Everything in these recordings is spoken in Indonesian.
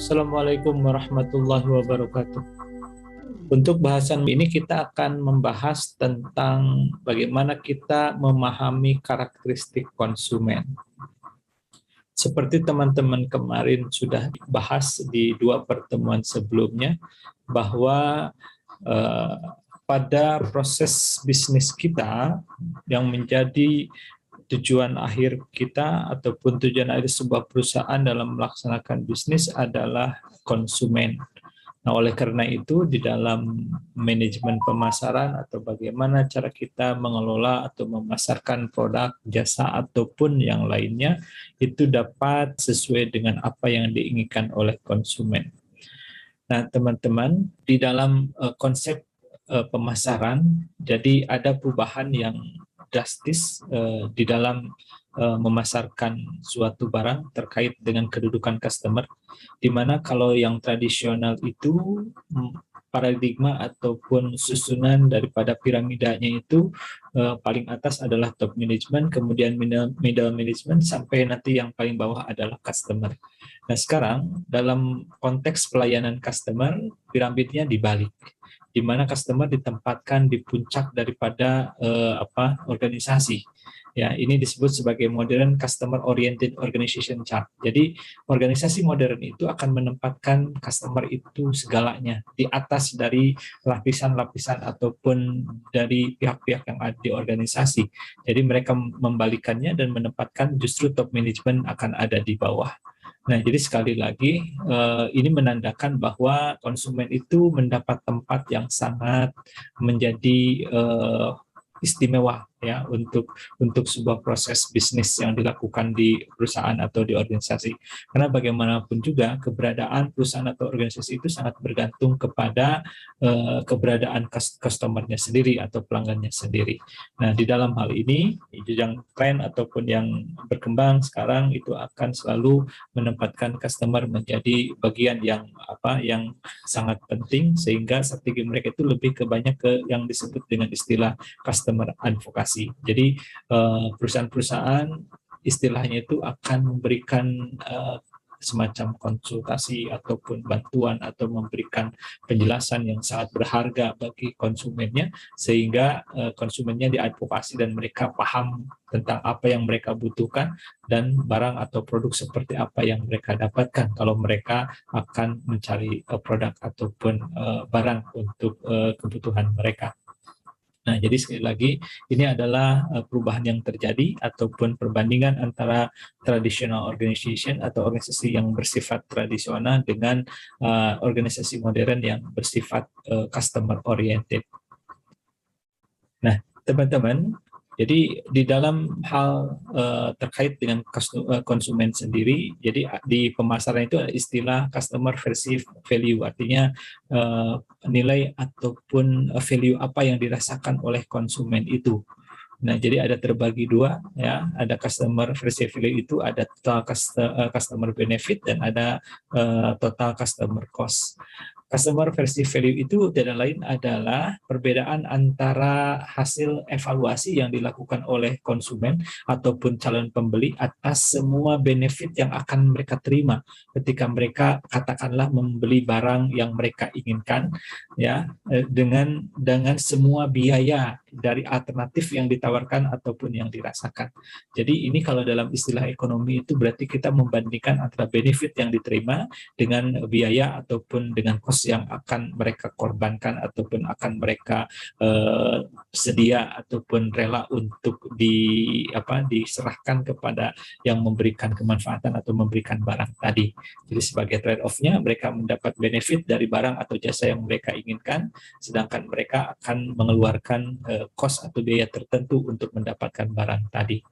Assalamualaikum warahmatullahi wabarakatuh. Untuk bahasan ini kita akan membahas tentang bagaimana kita memahami karakteristik konsumen. Seperti teman-teman kemarin sudah bahas di 2 pertemuan sebelumnya, bahwa pada proses bisnis kita yang menjadi tujuan akhir kita ataupun tujuan akhir sebuah perusahaan dalam melaksanakan bisnis adalah konsumen. Nah, oleh karena itu di dalam manajemen pemasaran atau bagaimana cara kita mengelola atau memasarkan produk, jasa ataupun yang lainnya itu dapat sesuai dengan apa yang diinginkan oleh konsumen. Nah, teman-teman, di dalam konsep pemasaran, jadi ada perubahan yang drastis di dalam memasarkan suatu barang terkait dengan kedudukan customer, di mana kalau yang tradisional itu paradigma ataupun susunan daripada piramidanya itu paling atas adalah top management, kemudian middle management, sampai nanti yang paling bawah adalah customer. Nah, sekarang dalam konteks pelayanan customer, piramidnya dibalik, di mana customer ditempatkan di puncak daripada organisasi. Ya, ini disebut sebagai modern customer oriented organization chart. Jadi, organisasi modern itu akan menempatkan customer itu segalanya di atas dari lapisan-lapisan ataupun dari pihak-pihak yang ada di organisasi. Jadi, mereka membalikannya dan menempatkan justru top management akan ada di bawah. Nah, jadi sekali lagi ini menandakan bahwa konsumen itu mendapat tempat yang sangat menjadi istimewa ya untuk sebuah proses bisnis yang dilakukan di perusahaan atau di organisasi. Karena bagaimanapun juga keberadaan perusahaan atau organisasi itu sangat bergantung kepada keberadaan customer-nya sendiri atau pelanggannya sendiri. Nah, di dalam hal ini yang tren ataupun yang berkembang sekarang itu akan selalu menempatkan customer menjadi bagian yang sangat penting, sehingga strategi mereka itu lebih banyak ke yang disebut dengan istilah customer advocacy. Jadi perusahaan-perusahaan istilahnya itu akan memberikan semacam konsultasi ataupun bantuan atau memberikan penjelasan yang sangat berharga bagi konsumennya, sehingga konsumennya diadvokasi dan mereka paham tentang apa yang mereka butuhkan dan barang atau produk seperti apa yang mereka dapatkan kalau mereka akan mencari produk ataupun barang untuk kebutuhan mereka. Nah, jadi sekali lagi ini adalah perubahan yang terjadi ataupun perbandingan antara traditional organization atau organisasi yang bersifat tradisional dengan organisasi modern yang bersifat customer oriented. Nah, teman-teman, jadi di dalam hal terkait dengan konsumen sendiri, jadi di pemasaran itu ada istilah customer perceived value, artinya nilai ataupun value apa yang dirasakan oleh konsumen itu. Nah, jadi ada terbagi 2 ya, ada customer perceived value itu ada total customer benefit dan ada total customer cost. Customer perceived value itu tidak lain adalah perbedaan antara hasil evaluasi yang dilakukan oleh konsumen ataupun calon pembeli atas semua benefit yang akan mereka terima ketika mereka katakanlah membeli barang yang mereka inginkan ya, dengan semua biaya dari alternatif yang ditawarkan ataupun yang dirasakan. Jadi ini kalau dalam istilah ekonomi itu berarti kita membandingkan antara benefit yang diterima dengan biaya ataupun dengan cost yang akan mereka korbankan ataupun akan mereka sedia ataupun rela untuk diserahkan kepada yang memberikan kemanfaatan atau memberikan barang tadi. Jadi sebagai trade-off-nya mereka mendapat benefit dari barang atau jasa yang mereka inginkan, sedangkan mereka akan mengeluarkan cost atau biaya tertentu untuk mendapatkan barang tadi.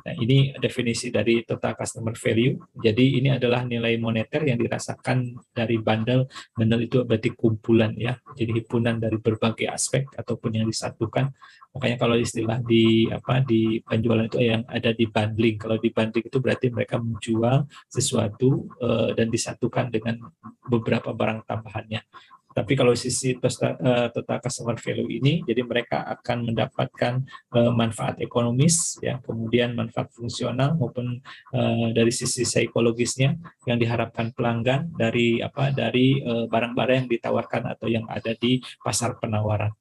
Nah, ini definisi dari total customer value. Jadi ini adalah nilai moneter yang dirasakan dari bundle. Bundle itu berarti kumpulan ya. Jadi himpunan dari berbagai aspek ataupun yang disatukan. Makanya kalau istilah di penjualan itu yang ada di bundling. Kalau di bundling itu berarti mereka menjual sesuatu dan disatukan dengan beberapa barang tambahannya. Tapi kalau sisi total customer value ini, jadi mereka akan mendapatkan manfaat ekonomis, ya, kemudian manfaat fungsional maupun dari sisi psikologisnya yang diharapkan pelanggan dari barang-barang yang ditawarkan atau yang ada di pasar penawaran.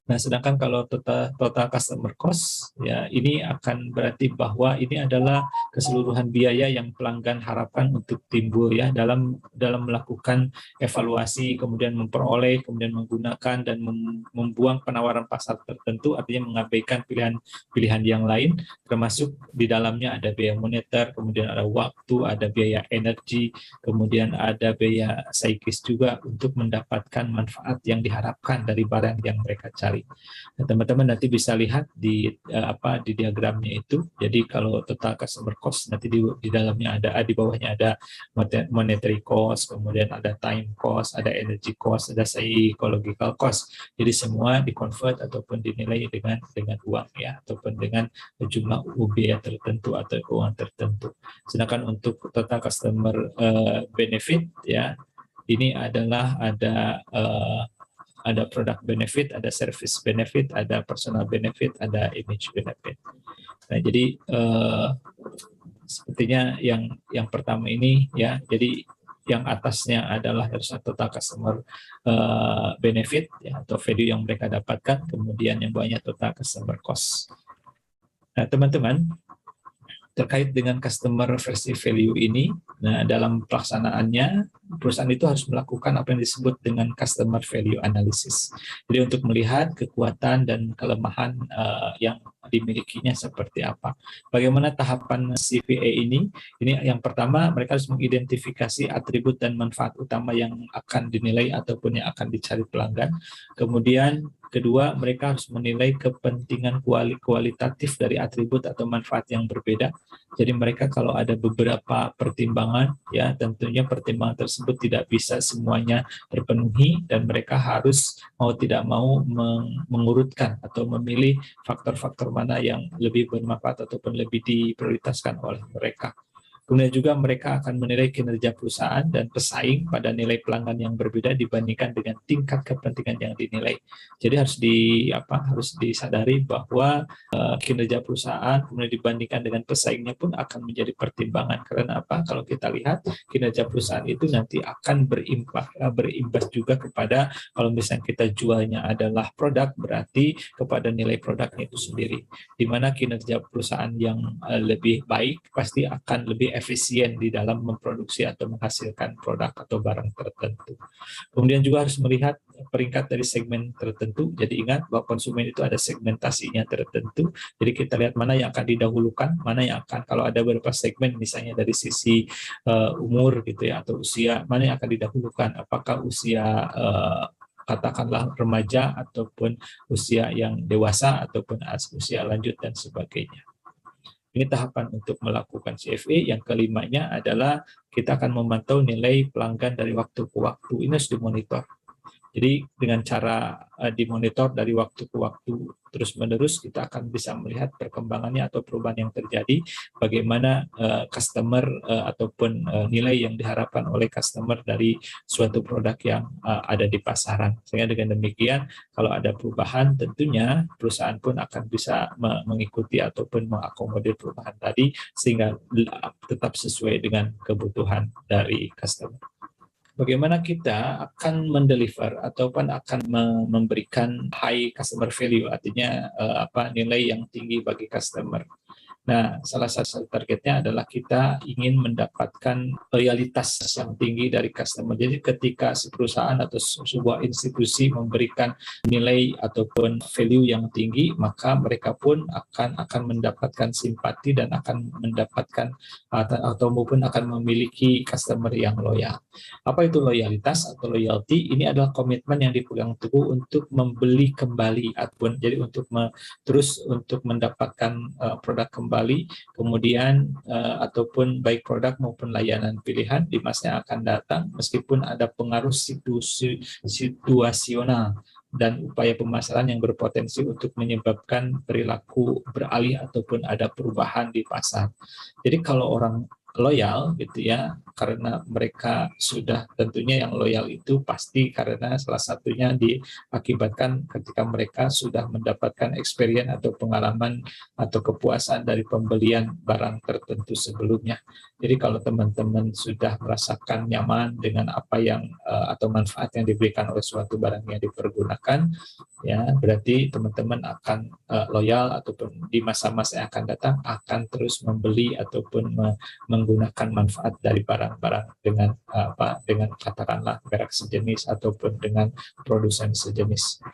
Nah, sedangkan kalau total customer cost, ya ini akan berarti bahwa ini adalah keseluruhan biaya yang pelanggan harapkan untuk timbul, ya, dalam melakukan evaluasi, kemudian memperoleh, kemudian menggunakan dan membuang penawaran pasar tertentu, artinya mengabaikan pilihan-pilihan yang lain, termasuk di dalamnya ada biaya moneter, kemudian ada waktu, ada biaya energi, kemudian ada biaya psikis juga untuk mendapatkan manfaat yang diharapkan dari barang yang mereka cari. Nah, teman-teman nanti bisa lihat di diagramnya itu. Jadi kalau total customer cost nanti di dalamnya di bawahnya ada monetary cost, kemudian ada time cost, ada energy cost, ada psychological cost. Jadi semua dikonvert ataupun dinilai dengan uang, ya, ataupun dengan jumlah biaya tertentu atau uang tertentu. Sedangkan untuk total customer benefit, ya, ini adalah ada product benefit, ada service benefit, ada personal benefit, ada image benefit. Nah, jadi sepertinya yang pertama ini, ya, jadi yang atasnya adalah harus total customer benefit, ya, atau value yang mereka dapatkan, kemudian yang bawahnya total customer cost. Nah, teman-teman, terkait dengan customer versus value ini, nah, dalam pelaksanaannya perusahaan itu harus melakukan apa yang disebut dengan customer value analysis. Jadi untuk melihat kekuatan dan kelemahan yang dimilikinya seperti apa. Bagaimana tahapan CVA ini? Ini yang pertama, mereka harus mengidentifikasi atribut dan manfaat utama yang akan dinilai ataupun yang akan dicari pelanggan. Kemudian kedua, mereka harus menilai kepentingan kualitatif dari atribut atau manfaat yang berbeda. Jadi mereka kalau ada beberapa pertimbangan, ya, tentunya pertimbangan tersebut tidak bisa semuanya terpenuhi dan mereka harus mau tidak mau mengurutkan atau memilih faktor-faktor mana yang lebih bermanfaat ataupun lebih diprioritaskan oleh mereka. Kemudian juga mereka akan menilai kinerja perusahaan dan pesaing pada nilai pelanggan yang berbeda dibandingkan dengan tingkat kepentingan yang dinilai. Jadi harus disadari bahwa kinerja perusahaan kemudian dibandingkan dengan pesaingnya pun akan menjadi pertimbangan. Karena apa? Kalau kita lihat kinerja perusahaan itu nanti akan berimbas juga kepada, kalau misalnya kita jualnya adalah produk, berarti kepada nilai produknya itu sendiri. Di mana kinerja perusahaan yang lebih baik pasti akan lebih efisien di dalam memproduksi atau menghasilkan produk atau barang tertentu. Kemudian juga harus melihat peringkat dari segmen tertentu. Jadi ingat bahwa konsumen itu ada segmentasinya tertentu. Jadi kita lihat mana yang akan didahulukan, mana yang akan, kalau ada beberapa segmen misalnya dari sisi umur gitu, ya, atau usia, mana yang akan didahulukan. Apakah usia katakanlah remaja ataupun usia yang dewasa ataupun usia lanjut dan sebagainya. Ini tahapan untuk melakukan CFA. Yang kelimanya adalah kita akan memantau nilai pelanggan dari waktu ke waktu. Ini harus dimonitor. Jadi dengan cara dimonitor dari waktu ke waktu terus-menerus, kita akan bisa melihat perkembangannya atau perubahan yang terjadi, bagaimana customer ataupun nilai yang diharapkan oleh customer dari suatu produk yang ada di pasaran. Sehingga dengan demikian, kalau ada perubahan, tentunya perusahaan pun akan bisa mengikuti ataupun mengakomodir perubahan tadi, sehingga tetap sesuai dengan kebutuhan dari customer. Bagaimana kita akan mendeliver ataupun akan memberikan high customer value, artinya nilai yang tinggi bagi customer. Nah, salah satu targetnya adalah kita ingin mendapatkan loyalitas yang tinggi dari customer. Jadi ketika perusahaan atau sebuah institusi memberikan nilai ataupun value yang tinggi, maka mereka pun akan mendapatkan simpati dan akan mendapatkan atau maupun akan memiliki customer yang loyal. Apa itu loyalitas atau loyalty? Ini adalah komitmen yang dipegang teguh untuk membeli kembali ataupun jadi untuk terus untuk mendapatkan produk kembali, kemudian ataupun baik produk maupun layanan pilihan di masa yang akan datang, meskipun ada pengaruh situasional dan upaya pemasaran yang berpotensi untuk menyebabkan perilaku beralih ataupun ada perubahan di pasar. Jadi kalau orang loyal gitu ya, karena mereka sudah, tentunya yang loyal itu pasti karena salah satunya diakibatkan ketika mereka sudah mendapatkan experience atau pengalaman atau kepuasan dari pembelian barang tertentu sebelumnya. Jadi kalau teman-teman sudah merasakan nyaman dengan apa yang atau manfaat yang diberikan oleh suatu barang yang dipergunakan, ya berarti teman-teman akan loyal, ataupun di masa-masa yang akan datang akan terus membeli ataupun menggunakan manfaat dari barang-barang dengan dengan katakanlah merek sejenis ataupun dengan produsen sejenis.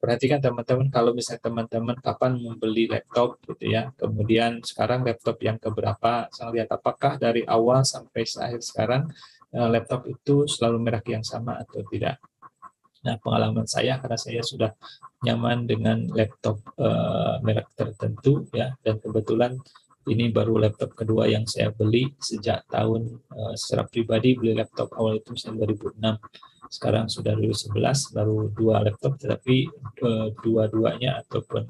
Perhatikan teman-teman, kalau misalnya teman-teman kapan membeli laptop gitu ya, kemudian sekarang laptop yang keberapa, saya lihat apakah dari awal sampai akhir sekarang laptop itu selalu merek yang sama atau tidak. Nah, pengalaman saya karena saya sudah nyaman dengan laptop merek tertentu ya, dan kebetulan ini baru laptop kedua yang saya beli sejak tahun secara pribadi beli laptop awal itu saya 2006. Sekarang sudah 2011, baru 2 laptop, tetapi dua-duanya ataupun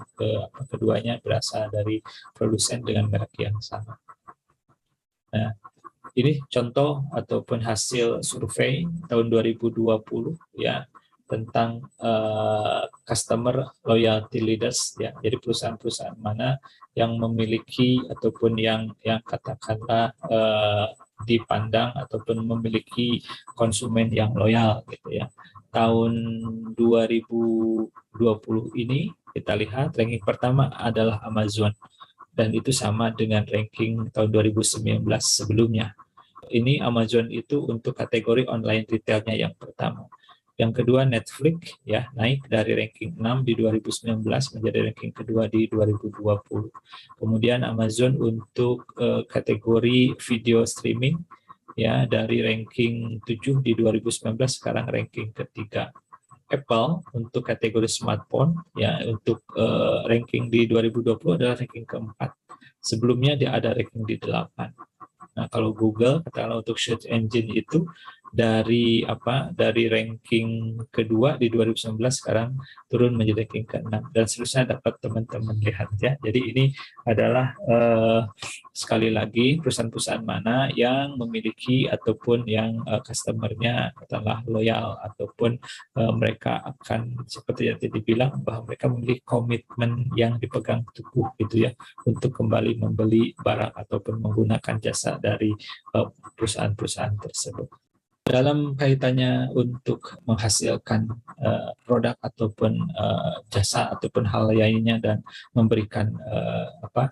keduanya berasal dari produsen dengan merek yang sama. Nah, ini contoh ataupun hasil survei tahun 2020 ya, tentang customer loyalty leaders ya. Jadi perusahaan-perusahaan mana yang memiliki ataupun yang katakanlah dipandang ataupun memiliki konsumen yang loyal gitu ya. Tahun 2020 ini kita lihat ranking pertama adalah Amazon, dan itu sama dengan ranking tahun 2019 sebelumnya. Ini Amazon itu untuk kategori online retailnya yang pertama. Yang kedua Netflix ya, naik dari ranking 6 di 2019 menjadi ranking kedua di 2020. Kemudian Amazon untuk kategori video streaming ya, dari ranking 7 di 2019 sekarang ranking ketiga. Apple untuk kategori smartphone ya, untuk ranking di 2020 adalah ranking keempat. Sebelumnya dia ada ranking di 8. Nah, kalau Google katakanlah untuk search engine itu dari ranking kedua di 2019 sekarang turun menjadi ranking ke-6, dan seterusnya dapat teman-teman lihat ya. Jadi ini adalah sekali lagi perusahaan-perusahaan mana yang memiliki ataupun yang customer-nya adalah loyal, ataupun mereka akan seperti yang tadi dibilang bahwa mereka memiliki komitmen yang dipegang teguh gitu ya, untuk kembali membeli barang ataupun menggunakan jasa dari perusahaan-perusahaan tersebut. Dalam kaitannya untuk menghasilkan produk ataupun jasa ataupun hal lainnya dan memberikan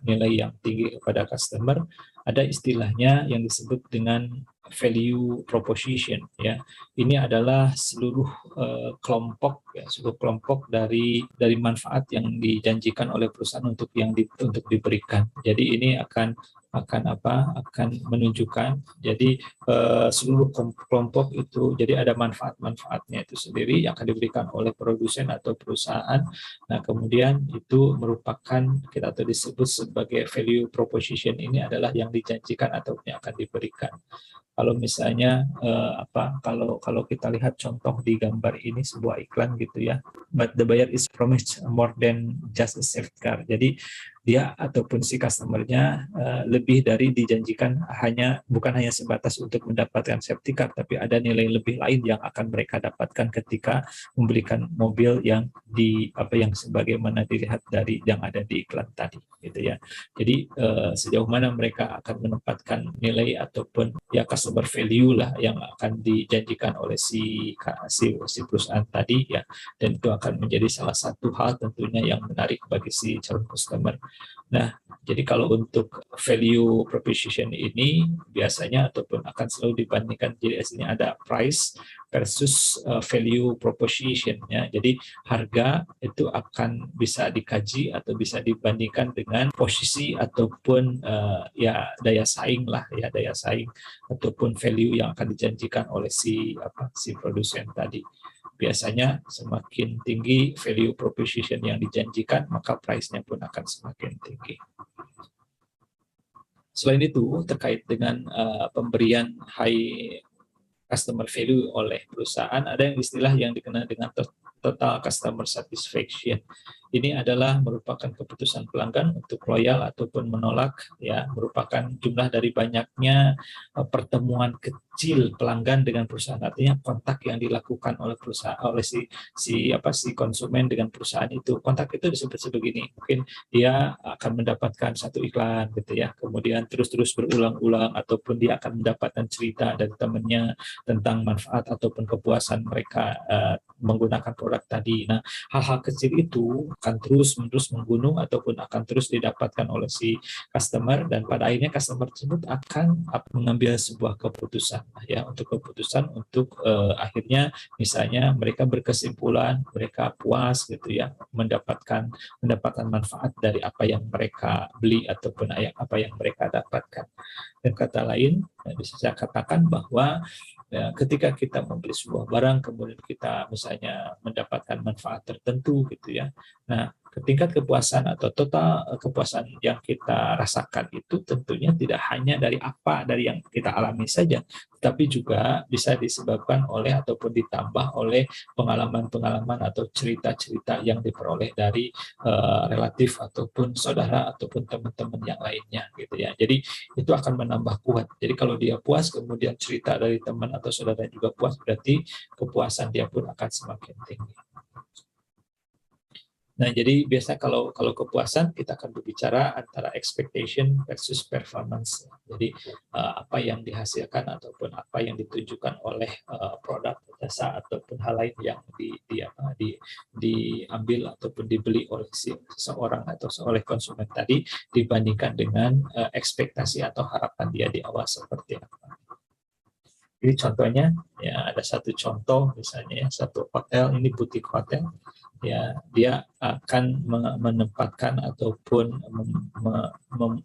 nilai yang tinggi kepada customer, ada istilahnya yang disebut dengan value proposition ya. Ini adalah seluruh kelompok ya, seluruh kelompok dari manfaat yang dijanjikan oleh perusahaan untuk diberikan. Jadi ini akan menunjukkan jadi seluruh kelompok itu, jadi ada manfaat-manfaatnya itu sendiri yang akan diberikan oleh produsen atau perusahaan. Nah, kemudian itu merupakan kita atau disebut sebagai value proposition, ini adalah yang dijanjikan atau yang akan diberikan. Kalau misalnya kalau kita lihat contoh di gambar ini sebuah iklan gitu ya, but the buyer is promised more than just a safeguard. Jadi dia ataupun si customer-nya lebih dari dijanjikan, bukan hanya sebatas untuk mendapatkan safety card, tapi ada nilai lebih lain yang akan mereka dapatkan ketika membelikan mobil yang yang sebagaimana dilihat dari yang ada di iklan tadi gitu ya. Jadi sejauh mana mereka akan menempatkan nilai ataupun ya customer value lah yang akan dijanjikan oleh si perusahaan tadi ya, dan itu akan menjadi salah satu hal tentunya yang menarik bagi si calon customer. Nah, jadi kalau untuk value proposition ini biasanya ataupun akan selalu dibandingkan, jadi aslinya ada price versus value proposition ya. Jadi harga itu akan bisa dikaji atau bisa dibandingkan dengan posisi ataupun ya daya saing lah ya, daya saing ataupun value yang akan dijanjikan oleh si produsen tadi. Biasanya semakin tinggi value proposition yang dijanjikan, maka price-nya pun akan semakin tinggi. Selain itu, terkait dengan pemberian high customer value oleh perusahaan, ada yang istilah yang dikenal dengan total customer satisfaction. Ini adalah merupakan keputusan pelanggan untuk loyal ataupun menolak, ya, merupakan jumlah dari banyaknya pertemuan kecil pelanggan dengan perusahaan. Artinya kontak yang dilakukan oleh perusahaan, oleh si konsumen dengan perusahaan itu. Kontak itu disebut sebegini, mungkin dia akan mendapatkan satu iklan gitu ya, kemudian terus-terus berulang-ulang, ataupun dia akan mendapatkan cerita dari temannya tentang manfaat ataupun kepuasan mereka menggunakan produk tadi. Nah, hal-hal kecil itu akan terus-menerus menggunung ataupun akan terus didapatkan oleh si customer, dan pada akhirnya customer tersebut akan mengambil sebuah keputusan, ya, untuk akhirnya misalnya mereka berkesimpulan mereka puas gitu ya, mendapatkan manfaat dari apa yang mereka beli ataupun apa yang mereka dapatkan. Dan kata lain, bisa saya katakan bahwa ya, ketika kita membeli sebuah barang, kemudian kita misalnya mendapatkan manfaat tertentu gitu ya. Nah, tingkat kepuasan atau total kepuasan yang kita rasakan itu tentunya tidak hanya dari yang kita alami saja, tapi juga bisa disebabkan oleh ataupun ditambah oleh pengalaman-pengalaman atau cerita-cerita yang diperoleh dari relatif ataupun saudara ataupun teman-teman yang lainnya gitu ya. Jadi itu akan menambah kuat. Jadi kalau dia puas, kemudian cerita dari teman atau saudara juga puas, berarti kepuasan dia pun akan semakin tinggi. Nah, jadi biasa kalau kepuasan kita akan berbicara antara expectation versus performance. Jadi apa yang dihasilkan ataupun apa yang ditunjukkan oleh produk, jasa ataupun hal lain yang diambil ataupun dibeli oleh seseorang atau oleh konsumen tadi dibandingkan dengan ekspektasi atau harapan dia di awal seperti apa. Jadi contohnya ya ada satu contoh misalnya ya, satu hotel, ini butik hotel ya, dia akan menempatkan ataupun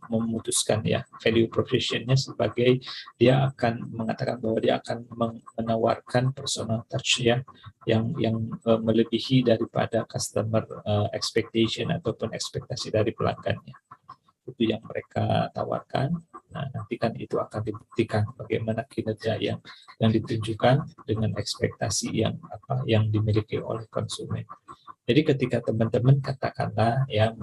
memutuskan ya value proposition-nya sebagai dia akan mengatakan bahwa dia akan menawarkan personal touch ya yang melebihi daripada customer expectation ataupun ekspektasi dari pelanggannya. Itu yang mereka tawarkan. Nah, nanti kan itu akan dibuktikan bagaimana kinerja yang ditunjukkan dengan ekspektasi yang dimiliki oleh konsumen. Jadi ketika teman-teman katakanlah ya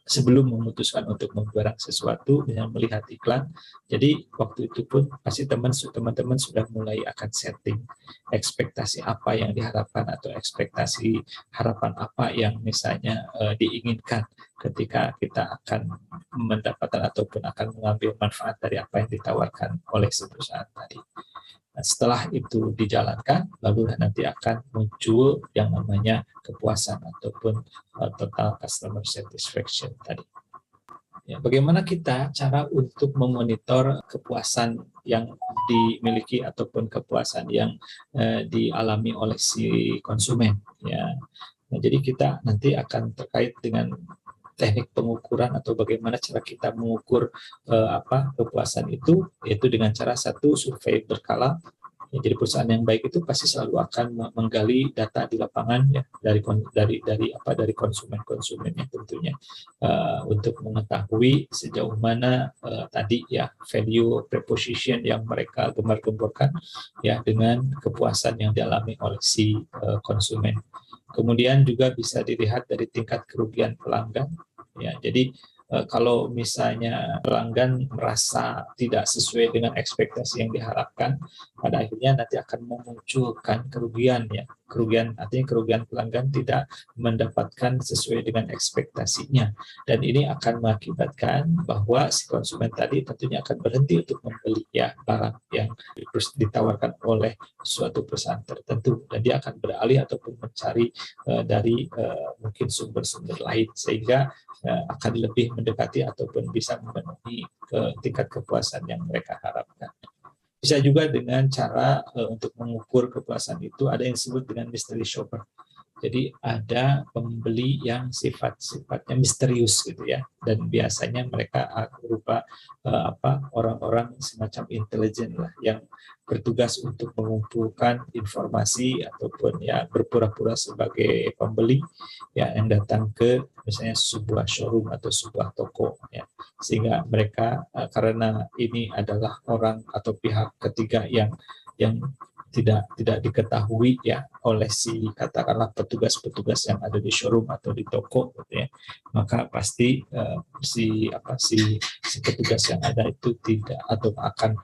sebelum memutuskan untuk membeli sesuatu dengan melihat iklan, jadi waktu itu pun pasti teman-teman sudah mulai akan setting ekspektasi apa yang diharapkan atau ekspektasi harapan apa yang misalnya diinginkan ketika kita akan mendapatkan ataupun akan mengambil manfaat dari apa yang ditawarkan oleh si perusahaan tadi. Nah, setelah itu dijalankan, lalu nanti akan muncul yang namanya kepuasan ataupun total customer satisfaction tadi. Ya, bagaimana cara untuk memonitor kepuasan yang dimiliki ataupun kepuasan yang dialami oleh si konsumen? Ya, nah, jadi kita nanti akan terkait dengan teknik pengukuran atau bagaimana cara kita mengukur kepuasan itu, yaitu dengan cara satu survei berkala. Ya, jadi perusahaan yang baik itu pasti selalu akan menggali data di lapangan ya dari konsumen-konsumennya tentunya untuk mengetahui sejauh mana tadi ya value proposition yang mereka gembar-gemborkan ya dengan kepuasan yang dialami oleh si konsumen. Kemudian juga bisa dilihat dari tingkat kerugian pelanggan. Ya, jadi kalau misalnya pelanggan merasa tidak sesuai dengan ekspektasi yang diharapkan, pada akhirnya nanti akan memunculkan kerugian ya. Artinya kerugian pelanggan tidak mendapatkan sesuai dengan ekspektasinya. Dan ini akan mengakibatkan bahwa si konsumen tadi tentunya akan berhenti untuk membeli ya barang yang ditawarkan oleh suatu perusahaan tertentu, dan dia akan beralih ataupun mencari dari mungkin sumber-sumber lain, sehingga akan lebih mendekati ataupun bisa memenuhi tingkat kepuasan yang mereka harapkan. Bisa juga dengan cara untuk mengukur kepuasan itu ada yang disebut dengan mystery shopper. Jadi ada pembeli yang sifatnya misterius gitu ya, dan biasanya mereka berupa orang-orang semacam intelijen lah yang bertugas untuk mengumpulkan informasi ataupun ya berpura-pura sebagai pembeli ya yang datang ke misalnya sebuah showroom atau sebuah toko ya, sehingga mereka karena ini adalah orang atau pihak ketiga yang tidak diketahui ya oleh si katakanlah petugas-petugas yang ada di showroom atau di toko gitu ya, maka pasti si petugas yang ada itu tidak atau akan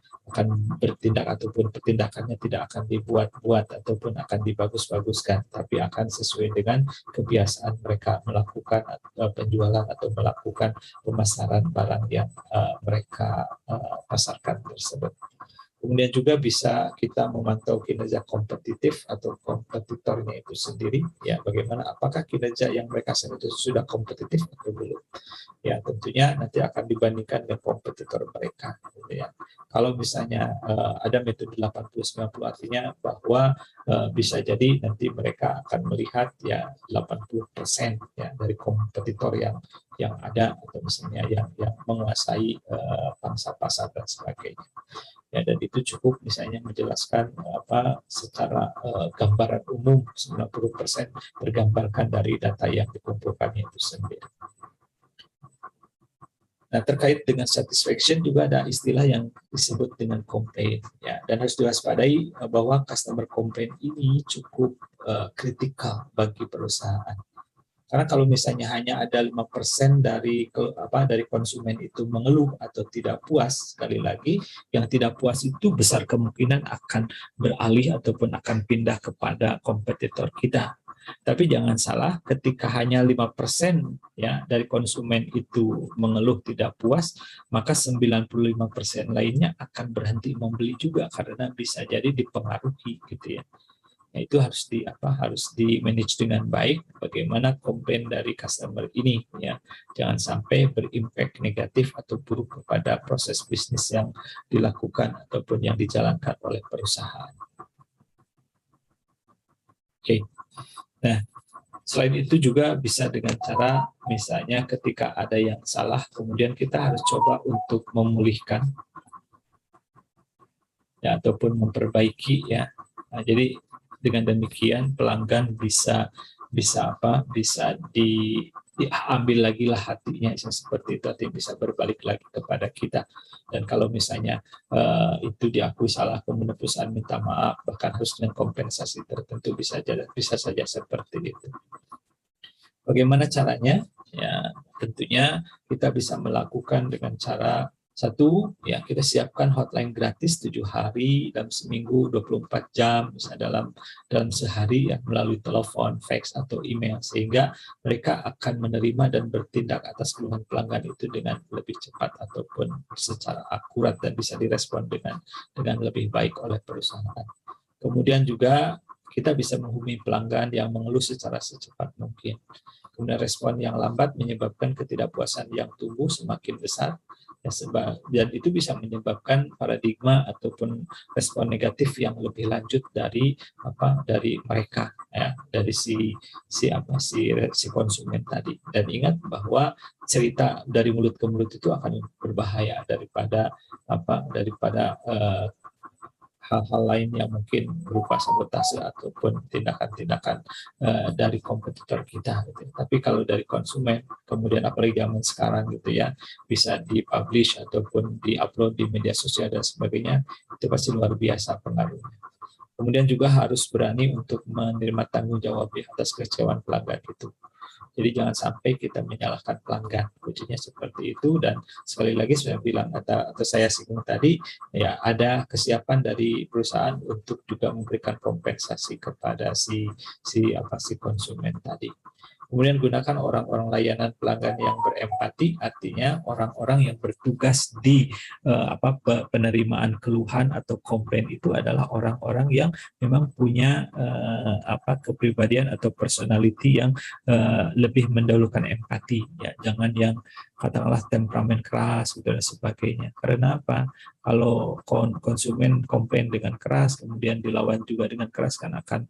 bertindak ataupun pertindakannya tidak akan dibuat-buat ataupun akan dibagus-baguskan, tapi akan sesuai dengan kebiasaan mereka melakukan penjualan atau melakukan pemasaran barang yang mereka pasarkan tersebut. Kemudian juga bisa kita memantau kinerja kompetitif atau kompetitornya itu sendiri, ya bagaimana apakah kinerja yang mereka itu sudah kompetitif atau belum. Ya tentunya nanti akan dibandingkan dengan kompetitor mereka. Gitu ya. Kalau misalnya ada metode 80-90 artinya bahwa bisa jadi nanti mereka akan melihat ya 80% ya dari kompetitor yang ada atau misalnya yang menguasai pangsa pasar dan sebagainya. Ya, dan itu cukup misalnya menjelaskan secara gambaran umum 90% tergambarkan dari data yang dikumpulkan itu sendiri. Nah, terkait dengan satisfaction juga ada istilah yang disebut dengan complaint ya, dan harus diwaspadai bahwa customer complaint ini cukup kritikal bagi perusahaan. Karena kalau misalnya hanya ada 5% dari konsumen itu mengeluh atau tidak puas, sekali lagi yang tidak puas itu besar kemungkinan akan beralih ataupun akan pindah kepada kompetitor kita. Tapi jangan salah, ketika hanya 5% ya dari konsumen itu mengeluh tidak puas, maka 95% lainnya akan berhenti membeli juga karena bisa jadi dipengaruhi gitu ya. Nah, itu harus di manage dengan baik bagaimana komplain dari customer ini ya, jangan sampai berimpact negatif atau buruk kepada proses bisnis yang dilakukan ataupun yang dijalankan oleh perusahaan. Oke. Nah, selain itu juga bisa dengan cara misalnya ketika ada yang salah kemudian kita harus coba untuk memulihkan ya ataupun memperbaiki ya. Nah, jadi dengan demikian pelanggan bisa diambil lagi lah hatinya seperti itu, artinya bisa berbalik lagi kepada kita. Dan kalau misalnya itu diakui salah kemudian perusahaan minta maaf bahkan harus dengan kompensasi tertentu bisa saja seperti itu. Bagaimana caranya? Ya tentunya kita bisa melakukan dengan cara satu, ya kita siapkan hotline gratis 7 hari dalam seminggu 24 jam bisa dalam sehari ya melalui telepon, fax atau email sehingga mereka akan menerima dan bertindak atas keluhan pelanggan itu dengan lebih cepat ataupun secara akurat dan bisa direspon dengan lebih baik oleh perusahaan. Kemudian juga kita bisa menghubungi pelanggan yang mengeluh secara secepat mungkin. Kemudian respon yang lambat menyebabkan ketidakpuasan yang tumbuh semakin besar. Dan itu bisa menyebabkan paradigma ataupun respon negatif yang lebih lanjut dari mereka ya, dari si konsumen tadi. Dan ingat bahwa cerita dari mulut ke mulut itu akan berbahaya daripada hal-hal lain yang mungkin berupa sabotase ataupun tindakan-tindakan dari kompetitor kita gitu. Tapi kalau dari konsumen kemudian apalagi zaman sekarang gitu ya bisa dipublish ataupun diupload di media sosial dan sebagainya, itu pasti luar biasa pengaruhnya. Kemudian juga harus berani untuk menerima tanggung jawab di atas kekecewaan pelanggan itu. Jadi jangan sampai kita menyalahkan pelanggan, kuncinya seperti itu. Dan sekali lagi saya bilang atau saya singgung tadi, ya ada kesiapan dari perusahaan untuk juga memberikan kompensasi kepada si konsumen tadi. Kemudian gunakan orang-orang layanan pelanggan yang berempati, artinya orang-orang yang bertugas di penerimaan keluhan atau komplain itu adalah orang-orang yang memang punya kepribadian atau personality yang lebih mendahulukan empati. Ya, jangan yang katakanlah temperamen keras dan sebagainya. Karena apa? Kalau konsumen komplain dengan keras, kemudian dilawan juga dengan keras kan akan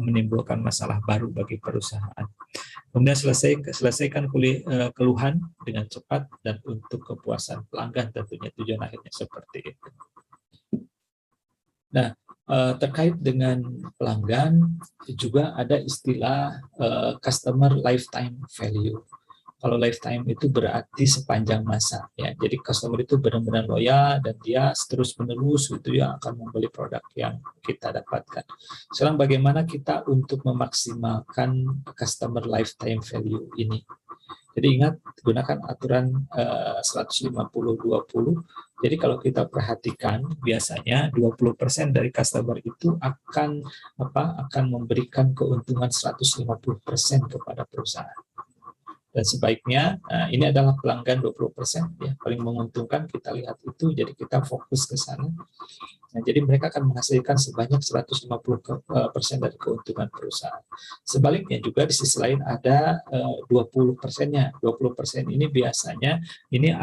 menimbulkan masalah baru bagi perusahaan. Kemudian selesaikan keluhan dengan cepat dan untuk kepuasan pelanggan tentunya tujuan akhirnya seperti itu. Nah, terkait dengan pelanggan juga ada istilah customer lifetime value. Kalau lifetime itu berarti sepanjang masa ya. Jadi customer itu benar-benar loyal dan dia terus-menerus gitu ya akan membeli produk yang kita dapatkan. Sekarang bagaimana kita untuk memaksimalkan customer lifetime value ini? Jadi ingat gunakan aturan 150-20. Jadi kalau kita perhatikan biasanya 20% dari customer itu akan memberikan keuntungan 150% kepada perusahaan. Dan sebaiknya ini adalah pelanggan 20% ya paling menguntungkan, kita lihat itu, jadi kita fokus ke sana. Nah, jadi mereka akan menghasilkan sebanyak 150% dari keuntungan perusahaan. Sebaliknya juga di sisi lain ada 20%-nya. 20% ini biasanya ini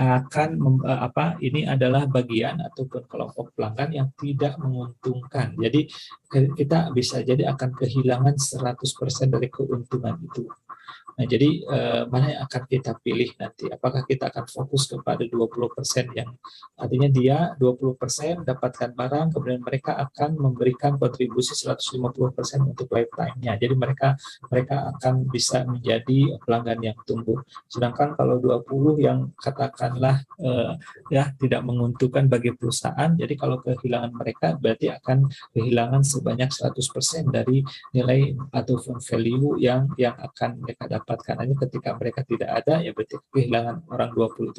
ini adalah bagian ataupun kelompok pelanggan yang tidak menguntungkan. Jadi kita bisa jadi akan kehilangan 100% dari keuntungan itu. Nah, jadi mana yang akan kita pilih nanti? Apakah kita akan fokus kepada 20% yang artinya dia 20% dapatkan barang, kemudian mereka akan memberikan kontribusi 150% untuk lifetime-nya. Jadi mereka akan bisa menjadi pelanggan yang tumbuh. Sedangkan kalau 20 yang katakanlah ya tidak menguntungkan bagi perusahaan, jadi kalau kehilangan mereka berarti akan kehilangan sebanyak 100% dari nilai ataupun value yang akan mereka dapatkan. Hanya ketika mereka tidak ada, ya berarti kehilangan orang 20%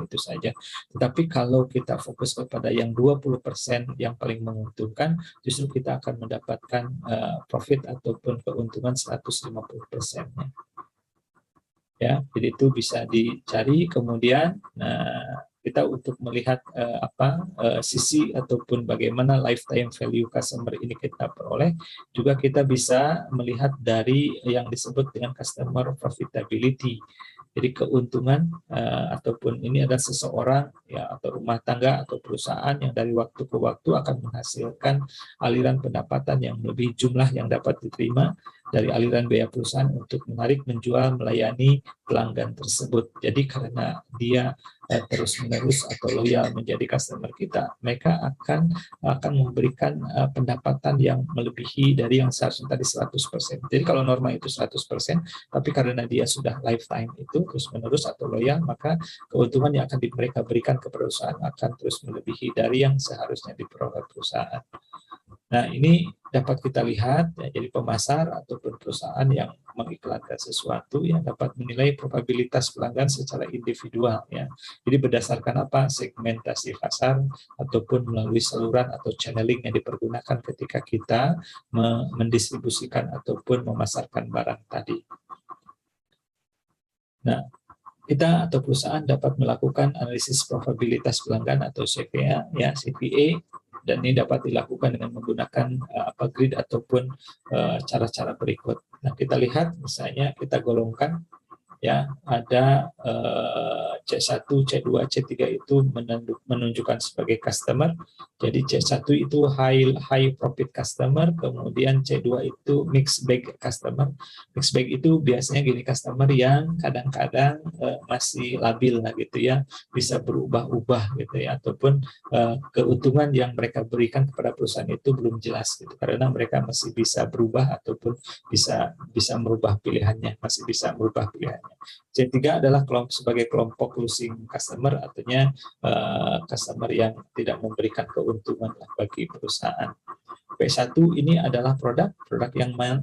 itu saja. Tetapi kalau kita fokus kepada yang 20% yang paling menguntungkan, justru kita akan mendapatkan profit ataupun keuntungan 150%-nya. Ya, jadi itu bisa dicari. Kemudian kita untuk melihat sisi ataupun bagaimana lifetime value customer ini kita peroleh, juga kita bisa melihat dari yang disebut dengan customer profitability. Jadi keuntungan ataupun ini adalah seseorang ya atau rumah tangga atau perusahaan yang dari waktu ke waktu akan menghasilkan aliran pendapatan yang lebih jumlah yang dapat diterima dari aliran biaya perusahaan untuk menarik, menjual, melayani pelanggan tersebut. Jadi karena dia terus-menerus atau loyal menjadi customer kita, mereka akan memberikan pendapatan yang melebihi dari yang seharusnya tadi 100%. Jadi kalau norma itu 100%, tapi karena dia sudah lifetime itu terus-menerus atau loyal, maka keuntungan yang akan mereka berikan ke perusahaan akan terus melebihi dari yang seharusnya diperoleh perusahaan. Nah, ini dapat kita lihat ya, jadi pemasar ataupun perusahaan yang mengiklankan sesuatu yang dapat menilai probabilitas pelanggan secara individual ya. Jadi berdasarkan apa? Segmentasi pasar ataupun melalui saluran atau channeling yang dipergunakan ketika kita mendistribusikan ataupun memasarkan barang tadi. Nah, kita atau perusahaan dapat melakukan analisis probabilitas pelanggan atau CPA ya, CPA, dan ini dapat dilakukan dengan menggunakan grid ataupun cara-cara berikut. Nah, kita lihat misalnya kita golongkan ya, ada C1, C2, C3 itu menunjukkan sebagai customer. Jadi C1 itu high profit customer, kemudian C2 itu mixed bag customer. Mixed bag itu biasanya gini, customer yang kadang-kadang masih labil lah gitu ya, bisa berubah-ubah gitu ya, ataupun keuntungan yang mereka berikan kepada perusahaan itu belum jelas gitu, karena mereka masih bisa berubah ataupun bisa merubah pilihannya, masih bisa merubah pilihannya. C3 adalah sebagai kelompok losing customer, artinya customer yang tidak memberikan keuntungan bagi perusahaan. P1 ini adalah produk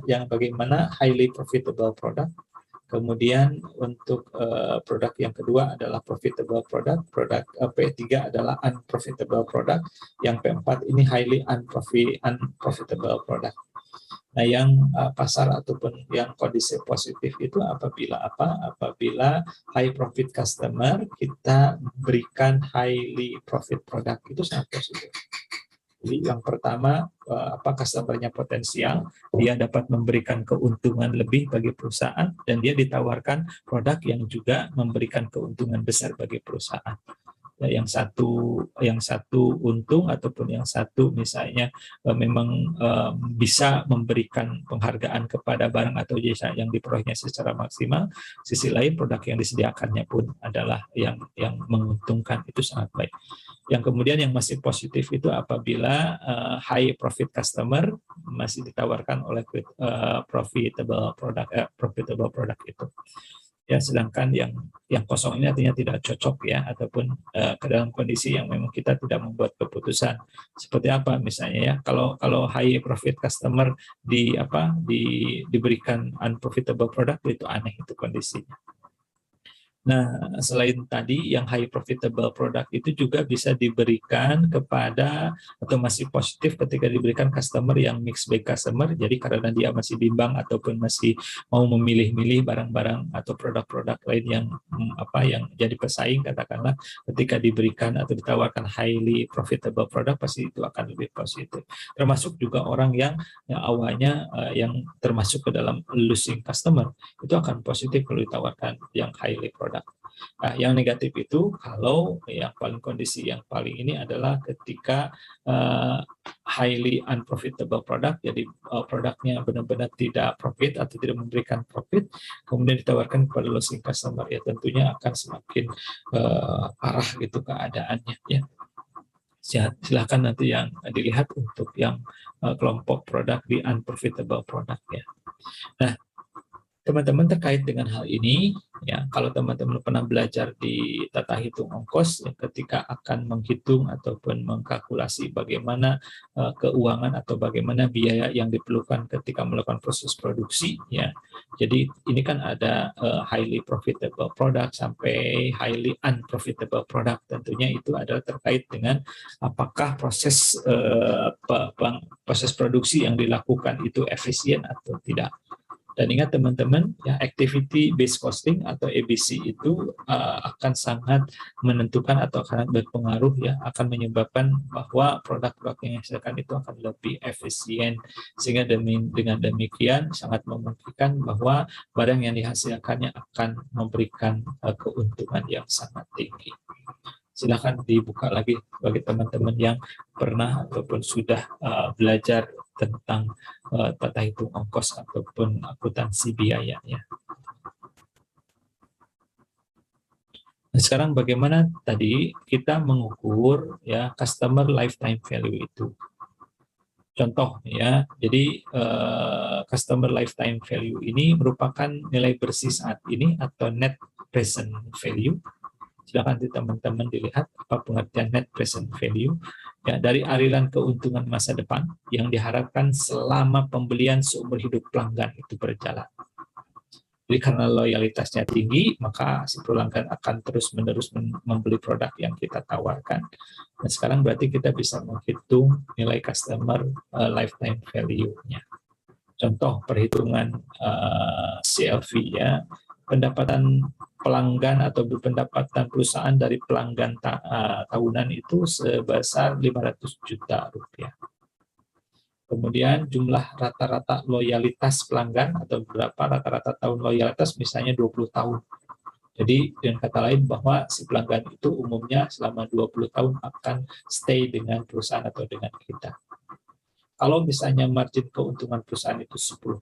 yang bagaimana highly profitable product. Kemudian untuk produk yang kedua adalah profitable product. P3 adalah unprofitable product. Yang P4 ini highly unprofitable product. Nah, yang pasar ataupun yang kondisi positif itu apabila high profit customer kita berikan highly profit product, itu sangat positif. Jadi yang pertama, customer-nya potensial, dia dapat memberikan keuntungan lebih bagi perusahaan, dan dia ditawarkan produk yang juga memberikan keuntungan besar bagi perusahaan. Yang satu untung ataupun yang satu misalnya memang bisa memberikan penghargaan kepada barang atau jasa yang diperolehnya secara maksimal. Sisi lain produk yang disediakannya pun adalah yang menguntungkan, itu sangat baik. Yang kemudian yang masih positif itu apabila high profit customer masih ditawarkan oleh profitable product itu. Ya, sedangkan yang kosong ini artinya tidak cocok ya, ataupun ke dalam kondisi yang memang kita tidak membuat keputusan. Seperti apa misalnya ya, kalau high profit customer diberikan unprofitable product, itu aneh itu kondisinya. Nah, selain tadi yang high profitable product itu juga bisa diberikan kepada, atau masih positif ketika diberikan customer yang mixed bag customer. Jadi karena dia masih bimbang ataupun masih mau memilih-milih barang-barang atau produk-produk lain yang jadi pesaing, katakanlah, ketika diberikan atau ditawarkan highly profitable product, pasti itu akan lebih positif. Termasuk juga orang yang awalnya yang termasuk ke dalam losing customer, itu akan positif kalau ditawarkan yang highly product. Nah, yang negatif itu kalau yang kondisi yang paling ini adalah ketika highly unprofitable product, jadi produknya benar-benar tidak profit atau tidak memberikan profit, kemudian ditawarkan kepada losing customer, ya tentunya akan semakin parah gitu keadaannya ya. Silahkan nanti yang dilihat untuk yang kelompok produk di unprofitable product ya. Nah, teman-teman, terkait dengan hal ini, ya, kalau teman-teman pernah belajar di tata hitung ongkos, ya, ketika akan menghitung ataupun mengkalkulasi bagaimana keuangan atau bagaimana biaya yang diperlukan ketika melakukan proses produksi, ya. Jadi ini kan ada highly profitable product sampai highly unprofitable product. Tentunya itu adalah terkait dengan apakah proses produksi yang dilakukan itu efisien atau tidak. Dan ingat teman-teman, ya, activity based costing atau ABC itu akan sangat menentukan atau akan berpengaruh, ya, akan menyebabkan bahwa produk-produk yang dihasilkan itu akan lebih efisien, sehingga dengan demikian sangat memungkinkan bahwa barang yang dihasilkannya akan memberikan keuntungan yang sangat tinggi. Silakan dibuka lagi bagi teman-teman yang pernah ataupun sudah belajar tentang tata hitung ongkos ataupun akuntansi biaya ya. Nah, sekarang bagaimana tadi kita mengukur ya customer lifetime value itu? Contoh ya, jadi customer lifetime value ini merupakan nilai bersih saat ini atau net present value. Silakan teman-teman dilihat apa pengertian net present value, ya, dari aliran keuntungan masa depan yang diharapkan selama pembelian seumur hidup pelanggan itu berjalan. Jadi karena loyalitasnya tinggi, maka si pelanggan akan terus-menerus membeli produk yang kita tawarkan. Nah, sekarang berarti kita bisa menghitung nilai customer lifetime value-nya. Contoh perhitungan CLV ya, pendapatan pelanggan atau pendapatan perusahaan dari pelanggan tahunan itu sebesar 500 juta rupiah. Kemudian jumlah rata-rata loyalitas pelanggan atau berapa rata-rata tahun loyalitas, misalnya 20 tahun. Jadi dengan kata lain bahwa si pelanggan itu umumnya selama 20 tahun akan stay dengan perusahaan atau dengan kita. Kalau misalnya margin keuntungan perusahaan itu 10%.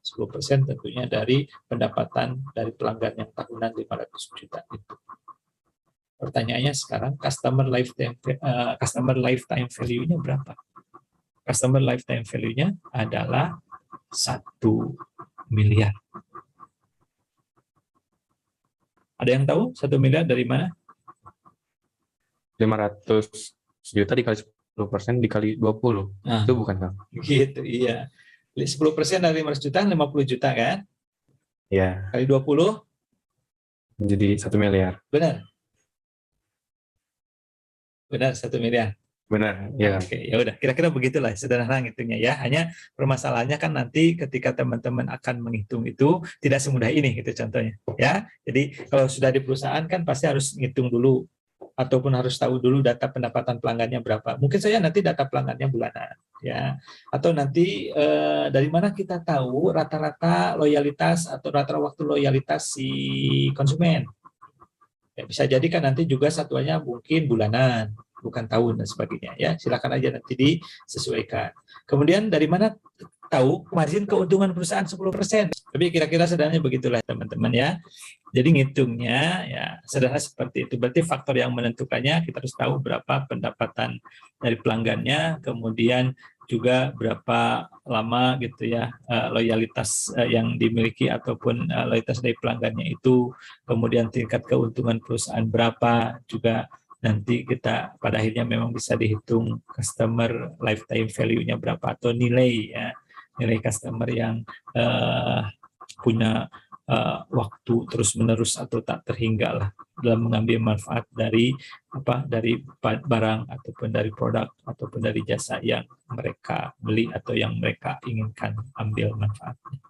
10% tentunya dari pendapatan dari pelanggan yang tahunan 500 juta itu. Pertanyaannya sekarang, customer lifetime value-nya berapa? Customer lifetime value-nya adalah 1 miliar. Ada yang tahu 1 miliar dari mana? 500 juta dikali 10% dikali 20. Nah, itu bukan, Kang? Gitu, iya. 10% dari 500 juta, 50 juta kan? Iya. Kali 20? Menjadi 1 miliar. Benar? Benar, 1 miliar. Benar, ya. Oke, ya udah, kira-kira begitulah sederhana ngitungnya ya. Hanya permasalahannya kan nanti ketika teman-teman akan menghitung itu tidak semudah ini gitu contohnya ya. Jadi kalau sudah di perusahaan kan pasti harus ngitung dulu ataupun harus tahu dulu data pendapatan pelanggannya berapa. Mungkin saya nanti data pelanggannya bulanan ya. Atau nanti dari mana kita tahu rata-rata loyalitas atau rata-rata waktu loyalitas si konsumen. Ya, bisa jadi kan nanti juga satuannya mungkin bulanan, bukan tahun dan sebagainya ya. Silakan aja nanti disesuaikan. Kemudian dari mana tahu margin keuntungan perusahaan 10%? Tapi kira-kira sederhananya begitulah teman-teman ya. Jadi ngitungnya ya sederhana seperti itu. Berarti faktor yang menentukannya kita harus tahu berapa pendapatan dari pelanggannya, kemudian juga berapa lama gitu ya loyalitas yang dimiliki ataupun loyalitas dari pelanggannya itu, kemudian tingkat keuntungan perusahaan berapa, juga nanti kita pada akhirnya memang bisa dihitung customer lifetime value-nya berapa atau nilai ya, nilai customer yang punya waktu terus menerus atau tak terhingga lah dalam mengambil manfaat dari barang ataupun dari produk ataupun dari jasa yang mereka beli atau yang mereka inginkan ambil manfaatnya.